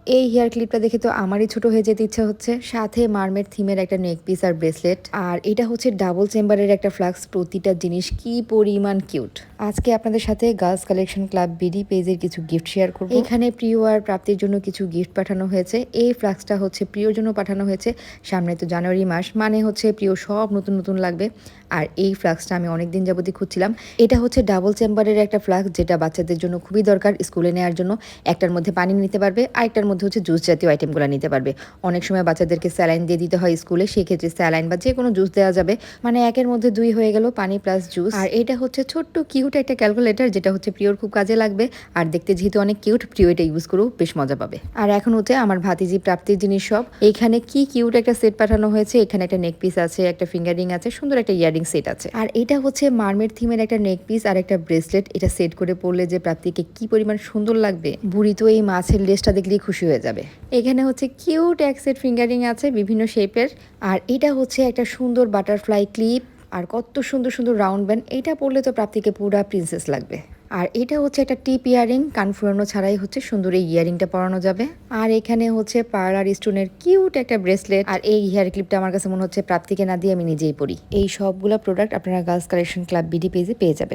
এই হেয়ার ক্লিপটা দেখে তো আমারই ছোট হয়ে যেতে ইচ্ছা হচ্ছে। সাথে মারমেড থিমের একটা নেক পিস আর ব্রেসলেট, আর এটা হচ্ছে ডাবল চেম্বারের একটা ফ্লাক্স। প্রতিটা জিনিস কি পরিমাণ কিউট। আজকে আপনাদের সাথে গার্লস কালেকশন ক্লাব বিডি পেজের কিছু গিফট শেয়ার করব। এখানে প্রিয় আর প্রাপ্তির জন্য কিছু গিফট পাঠানো হয়েছে। এই ফ্লাক্সটা হচ্ছে প্রিয়র জন্য পাঠানো হয়েছে। সামনে তো জানুয়ারি মাস, মানে হচ্ছে প্রিয় সব নতুন নতুন লাগবে। আর এই ফ্লাক্সটা আমি অনেকদিন যাবতই খুঁজছিলাম। এটা হচ্ছে ডাবল চেম্বারের একটা ফ্লাক্স, যেটা বাচ্চাদের জন্য খুবই দরকার স্কুলে নেওয়ার জন্য। একটার মধ্যে পানি নিতে পারবে, আরেকটার মধ্যে হচ্ছে জুস জাতীয় আইটেমগুলো নিতে পারবে। অনেক সময় বাচ্চাদেরকে স্যালাইন দিয়ে দিতে হয় স্কুলে, সেক্ষেত্রে স্যালাইন বা যে কোনো জুস দেওয়া যাবে। মানে একের মধ্যে দুই হয়ে গেল, পানি প্লাস জুস। আর এটা হচ্ছে ছোট্ট কিউট একটা ক্যালকুলেটর, যেটা হচ্ছে প্রিয়র খুব কাজে লাগবে। আর দেখতে যেহেতু অনেক কিউট, প্রিয় এটা ইউজ করেও বেশ মজা পাবে। আর এখন হচ্ছে আমার ভাতিজি প্রাপ্তির জিনিস সব। এইখানে কি কিউট একটা সেট পাঠানো হয়েছে। এখানে একটা নেক পিস আছে, একটা ফিঙ্গারিং আছে, সুন্দর একটা ইয়ারিং সেট আছে। আর এটা হচ্ছে মারমেড থিমের একটা নেক পিস আর একটা ব্রেসলেট। এটা সেট করে পরলে যে প্রাপ্তিকে কি পরিমাণ সুন্দর লাগবে। বুড়ি তো এই মাছের লেজটা দেখলেই খুশি হয়ে যাবে। এখানে হচ্ছে কিউট এক সেট ফিঙ্গারিং আছে বিভিন্ন শেপের। আর এটা হচ্ছে একটা সুন্দর বাটারফ্লাই ক্লিপ, আর কত সুন্দর সুন্দর রাউন্ড ব্যান্ড। এটা পরলে তো প্রাপ্তিকে পুরা প্রিন্সেস লাগবে। আর এটা হচ্ছে একটা টিপ ইয়ারিং, কান ফুরানো ছাড়াই হচ্ছে সুন্দর এই ইয়ারিংটা পরানো যাবে। আর এখানে হচ্ছে পার্ল আর স্টোনের কিউট একটা ব্রেসলেট। আর এই হেয়ার ক্লিপটা আমার কাছে মনে হচ্ছে প্রাপ্তিকে না দিয়ে আমি নিজেই পরি। এই সবগুলো প্রোডাক্ট আপনারা গার্লস কালেকশন ক্লাব বিডি পেজে পেয়ে যাবেন।